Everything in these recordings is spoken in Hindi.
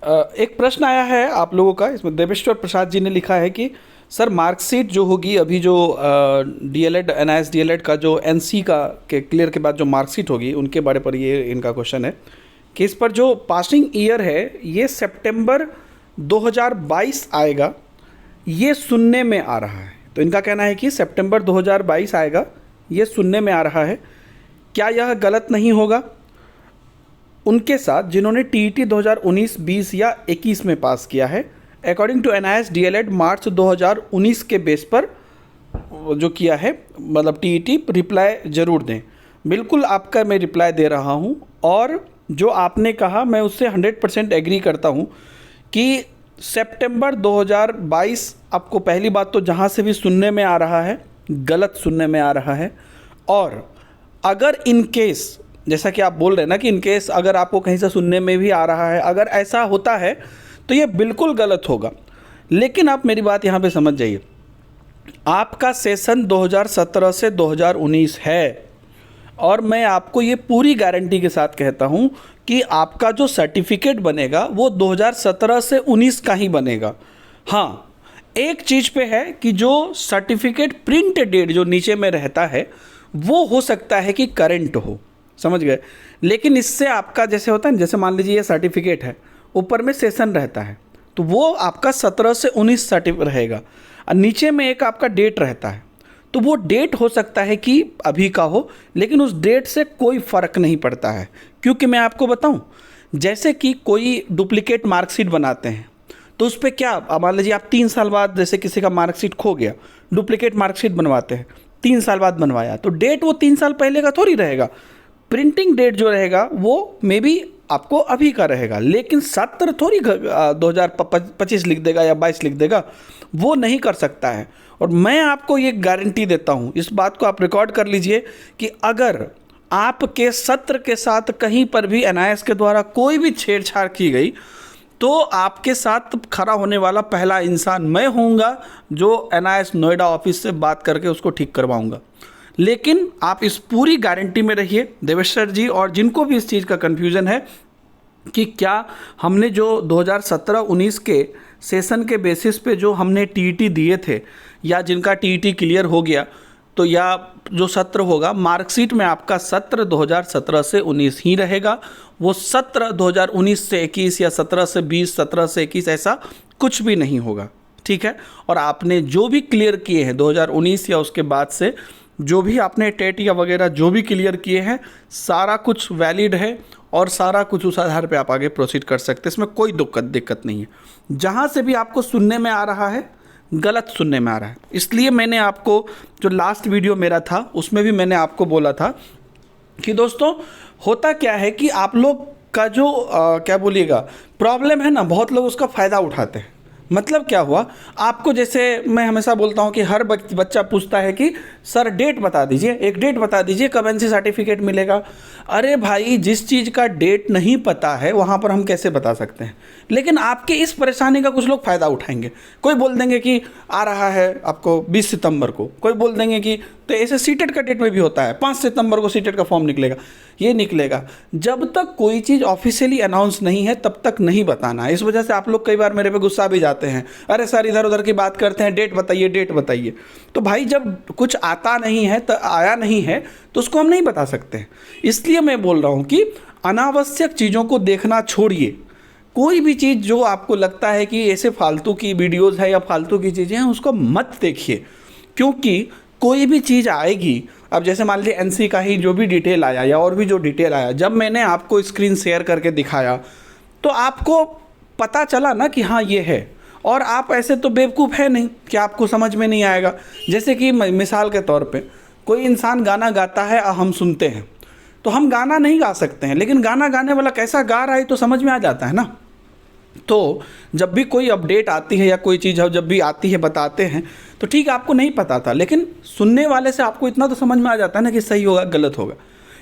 एक प्रश्न आया है आप लोगों का, इसमें देवेश्वर प्रसाद जी ने लिखा है कि सर मार्कशीट जो होगी अभी जो डीएलएड एनआईएस डीएलएड का जो एनसी का के क्लियर के बाद जो मार्कशीट होगी उनके बारे पर ये इनका क्वेश्चन है कि इस पर जो पासिंग ईयर है ये सितंबर 2022 आएगा, ये सुनने में आ रहा है। तो इनका कहना है कि सितंबर 2022 आएगा, ये सुनने में आ रहा है, क्या यह गलत नहीं होगा उनके साथ जिन्होंने टीईटी 2019, 20 या 21 में पास किया है? अकॉर्डिंग टू एनआईएस डीएलएड मार्च 2019 के बेस पर जो किया है, मतलब टीईटी रिप्लाई ज़रूर दें। बिल्कुल आपका मैं रिप्लाई दे रहा हूं, और जो आपने कहा मैं उससे 100% एग्री करता हूं कि सितंबर 2022 आपको पहली बात तो जहां से भी सुनने में आ रहा है गलत सुनने में आ रहा है। और अगर इन केस जैसा कि आप बोल रहे हैं ना कि इन केस अगर आपको कहीं से सुनने में भी आ रहा है, अगर ऐसा होता है तो ये बिल्कुल गलत होगा। लेकिन आप मेरी बात यहाँ पे समझ जाइए, आपका सेशन 2017 से 2019 है, और मैं आपको ये पूरी गारंटी के साथ कहता हूँ कि आपका जो सर्टिफिकेट बनेगा वो 2017 से 19 का ही बनेगा। हाँ, एक चीज़ पे है कि जो सर्टिफिकेट प्रिंट डेट जो नीचे में रहता है वो हो सकता है कि करंट हो, समझ गए। लेकिन इससे आपका जैसे होता है ना, जैसे मान लीजिए ये सर्टिफिकेट है, ऊपर में सेशन रहता है तो वो आपका 17 से 19 सर्टिफिकेट रहेगा, और नीचे में एक आपका डेट रहता है, तो वो डेट हो सकता है कि अभी का हो, लेकिन उस डेट से कोई फ़र्क नहीं पड़ता है। क्योंकि मैं आपको बताऊं, जैसे कि कोई डुप्लीकेट मार्कशीट बनाते हैं तो उस पर क्या, मान लीजिए आप 3 साल बाद जैसे किसी का मार्कशीट खो गया, डुप्लीकेट मार्कशीट बनवाते हैं, 3 साल बाद बनवाया, तो डेट वो 3 साल पहले का थोड़ी रहेगा, प्रिंटिंग डेट जो रहेगा वो मे बी आपको अभी का रहेगा, लेकिन 70 थोड़ी 2025 लिख देगा या 22 लिख देगा, वो नहीं कर सकता है। और मैं आपको ये गारंटी देता हूँ, इस बात को आप रिकॉर्ड कर लीजिए कि अगर आपके सत्र के साथ कहीं पर भी एनआईएस के द्वारा कोई भी छेड़छाड़ की गई तो आपके साथ खड़ा होने वाला पहला इंसान मैं होऊंगा, जो एनआईएस नोएडा ऑफिस से बात करके उसको ठीक करवाऊंगा। लेकिन आप इस पूरी गारंटी में रहिए देवेश्वर जी, और जिनको भी इस चीज़ का कन्फ्यूज़न है कि क्या हमने जो 2017-19 के सेशन के बेसिस पे जो हमने टीईटी दिए थे, या जिनका टीईटी क्लियर हो गया, तो या जो सत्र होगा मार्कशीट में आपका सत्र 2017 से 19 ही रहेगा, वो सत्र 2019 से 21 या 17 से 20, 17 से 21 ऐसा कुछ भी नहीं होगा, ठीक है। और आपने जो भी क्लियर किए हैं 2019 या उसके बाद से जो भी आपने टेट या वगैरह जो भी क्लियर किए हैं, सारा कुछ वैलिड है और सारा कुछ उस आधार पे आप आगे प्रोसीड कर सकते हैं, इसमें कोई दिक्कत नहीं है। जहाँ से भी आपको सुनने में आ रहा है गलत सुनने में आ रहा है, इसलिए मैंने आपको जो लास्ट वीडियो मेरा था उसमें भी मैंने आपको बोला था कि दोस्तों होता क्या है कि आप लोग का जो क्या बोलिएगा प्रॉब्लम है ना, बहुत लोग उसका फ़ायदा उठाते हैं। मतलब क्या हुआ, आपको जैसे मैं हमेशा बोलता हूँ कि हर बच्चा पूछता है कि सर डेट बता दीजिए, एक डेट बता दीजिए कब एनसी सर्टिफिकेट मिलेगा। अरे भाई, जिस चीज़ का डेट नहीं पता है वहाँ पर हम कैसे बता सकते हैं। लेकिन आपके इस परेशानी का कुछ लोग फ़ायदा उठाएंगे, कोई बोल देंगे कि आ रहा है आपको 20 सितंबर को, कोई बोल देंगे कि, तो ऐसे सीटेट का डेट में भी होता है 5 सितंबर को सीटेट का फॉर्म निकलेगा, ये निकलेगा। जब तक कोई चीज़ ऑफिशियली अनाउंस नहीं है तब तक नहीं बताना है। इस वजह से आप लोग कई बार मेरे पे गुस्सा भी जाते हैं, अरे सर इधर उधर की बात करते हैं, डेट बताइए डेट बताइए। तो भाई जब कुछ आता नहीं है तो आया नहीं है तो उसको हम नहीं बता सकते हैं। इसलिए मैं बोल रहा हूँ कि अनावश्यक चीज़ों को देखना छोड़िए। कोई भी चीज़ जो आपको लगता है कि ऐसे फालतू की वीडियोज़ है या फालतू की चीज़ें हैं उसको मत देखिए, क्योंकि कोई भी चीज़ आएगी, अब जैसे मान लीजिए एनसी का ही जो भी डिटेल आया या और भी जो डिटेल आया, जब मैंने आपको स्क्रीन शेयर करके दिखाया तो आपको पता चला ना कि हाँ ये है, और आप ऐसे तो बेवकूफ़ है नहीं कि आपको समझ में नहीं आएगा। जैसे कि मिसाल के तौर पे कोई इंसान गाना गाता है और हम सुनते हैं, तो हम गाना नहीं गा सकते हैं, लेकिन गाना गाने वाला कैसा गा रहा है तो समझ में आ जाता है ना। तो जब भी कोई अपडेट आती है या कोई चीज़ जब भी आती है बताते हैं तो ठीक है, आपको नहीं पता था, लेकिन सुनने वाले से आपको इतना तो समझ में आ जाता है ना कि सही होगा गलत होगा।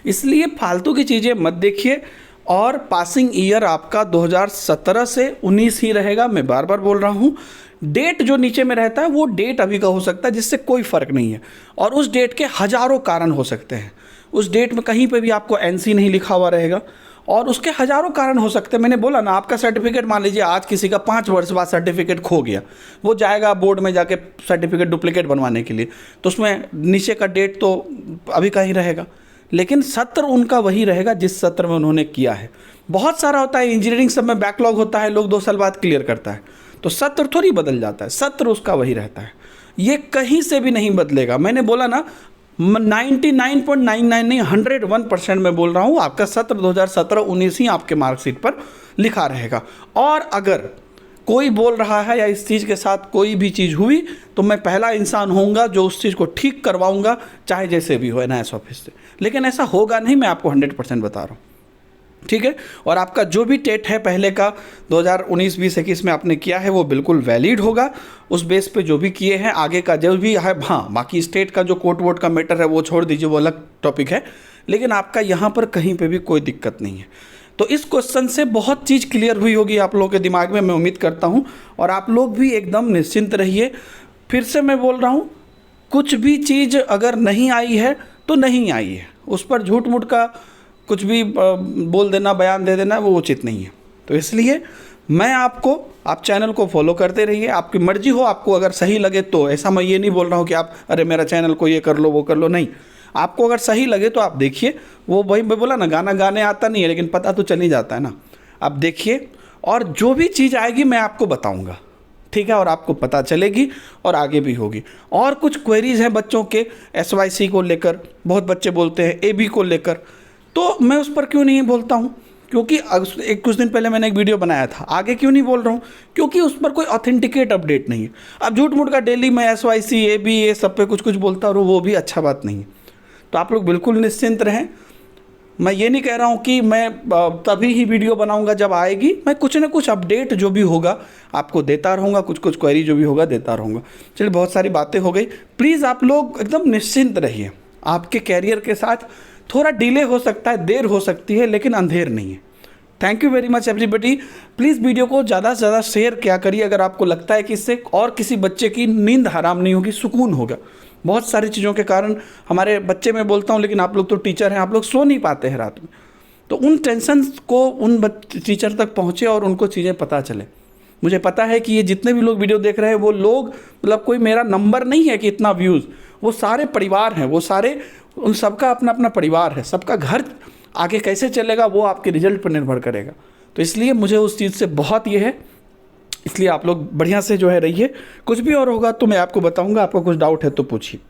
इसलिए फालतू की चीज़ें मत देखिए, और पासिंग ईयर आपका 2017 से 19 ही रहेगा। मैं बार बार बोल रहा हूँ, डेट जो नीचे में रहता है वो डेट अभी का हो सकता है, जिससे कोई फ़र्क नहीं है, और उस डेट के हज़ारों कारण हो सकते हैं। उस डेट में कहीं पे भी आपको एनसी नहीं लिखा हुआ रहेगा, और उसके हज़ारों कारण हो सकते हैं। मैंने बोला ना, आपका सर्टिफिकेट मान लीजिए आज किसी का 5 वर्ष बाद सर्टिफिकेट खो गया, वो जाएगा बोर्ड में जाके सर्टिफिकेट डुप्लीकेट बनवाने के लिए, तो उसमें नीचे का डेट तो अभी का ही रहेगा, लेकिन सत्र उनका वही रहेगा जिस सत्र में उन्होंने किया है। बहुत सारा होता है, इंजीनियरिंग सब में बैकलॉग होता है, लोग 2 साल बाद क्लियर करता है, तो सत्र थोड़ी बदल जाता है, सत्र उसका वही रहता है, ये कहीं से भी नहीं बदलेगा। मैंने बोला ना 99.99 नहीं 101% मैं बोल रहा हूँ, आपका सत्र 2017-19 ही आपके मार्कशीट पर लिखा रहेगा। और अगर कोई बोल रहा है या इस चीज़ के साथ कोई भी चीज़ हुई तो मैं पहला इंसान होऊंगा जो उस चीज़ को ठीक करवाऊंगा, चाहे जैसे भी हो NIS ऑफिस से। लेकिन ऐसा होगा नहीं, मैं आपको 100% बता रहा हूँ, ठीक है। और आपका जो भी टेट है पहले का 2019, 20, 21 में आपने किया है वो बिल्कुल वैलिड होगा, उस बेस पे जो भी किए हैं आगे का जो भी है। हाँ, बाकी स्टेट का जो कोर्ट वोट का मैटर है वो छोड़ दीजिए, वो अलग टॉपिक है, लेकिन आपका यहाँ पर कहीं पे भी कोई दिक्कत नहीं है। तो इस क्वेश्चन से बहुत चीज़ क्लियर हुई होगी आप लोगों के दिमाग में, मैं उम्मीद करता हूँ। और आप लोग भी एकदम निश्चिंत रहिए। फिर से मैं बोल रहा हूँ, कुछ भी चीज़ अगर नहीं आई है तो नहीं आई है, उस पर झूठ मूठ का कुछ भी बोल देना, बयान दे देना, वो उचित नहीं है। तो इसलिए मैं आपको, आप चैनल को फॉलो करते रहिए, आपकी मर्जी हो, आपको अगर सही लगे तो। ऐसा मैं ये नहीं बोल रहा हूँ कि आप अरे मेरा चैनल को ये कर लो वो कर लो, नहीं, आपको अगर सही लगे तो आप देखिए। वो वही मैं बोला ना, गाना गाने आता नहीं है लेकिन पता तो चल ही जाता है ना। आप देखिए और जो भी चीज़ आएगी मैं आपको बताऊँगा, ठीक है, और आपको पता चलेगी और आगे भी होगी। और कुछ क्वेरीज़ हैं बच्चों के SYC को लेकर, बहुत बच्चे बोलते हैं AB को लेकर, तो मैं उस पर क्यों नहीं बोलता हूँ, क्योंकि कुछ दिन पहले मैंने एक वीडियो बनाया था। आगे क्यों नहीं बोल रहा हूँ, क्योंकि उस पर कोई ऑथेंटिकेट अपडेट नहीं है। अब झूठ मूठ का डेली मैं SYC AB ये सब पे कुछ कुछ बोलता रहूँ, वो भी अच्छा बात नहीं है। तो आप लोग बिल्कुल निश्चिंत रहें। मैं ये नहीं कह रहा हूँ कि मैं तभी ही वीडियो बनाऊँगा जब आएगी, मैं कुछ ना कुछ अपडेट जो भी होगा आपको देता रहूँगा, कुछ कुछ क्वेरी जो भी होगा देता रहूँगा। चलिए, बहुत सारी बातें हो गई। प्लीज़ आप लोग एकदम निश्चिंत रहिए, आपके कैरियर के साथ थोड़ा डिले हो सकता है, देर हो सकती है, लेकिन अंधेर नहीं है। Thank you very much everybody. Please video को ज़्यादा से ज़्यादा शेयर क्या करिए अगर आपको लगता है कि इससे और किसी बच्चे की नींद हराम नहीं होगी, सुकून होगा। बहुत सारी चीज़ों के कारण हमारे बच्चे, मैं बोलता हूँ, लेकिन आप लोग तो टीचर हैं, आप लोग सो नहीं पाते हैं रात में, तो उन टेंशन को उन टीचर तक पहुँचे और उनको चीज़ें पता चले। मुझे पता है कि ये जितने भी लोग वीडियो देख रहे हैं वो लोग, मतलब कोई मेरा नंबर नहीं है कि इतना व्यूज़, वो सारे परिवार हैं, वो सारे, उन सबका अपना अपना परिवार है, सबका घर आगे कैसे चलेगा वो आपके रिजल्ट पर निर्भर करेगा। तो इसलिए मुझे उस चीज़ से बहुत ये है, इसलिए आप लोग बढ़िया से जो है रहिए। कुछ भी और होगा तो मैं आपको बताऊंगा, आपको कुछ डाउट है तो पूछिए।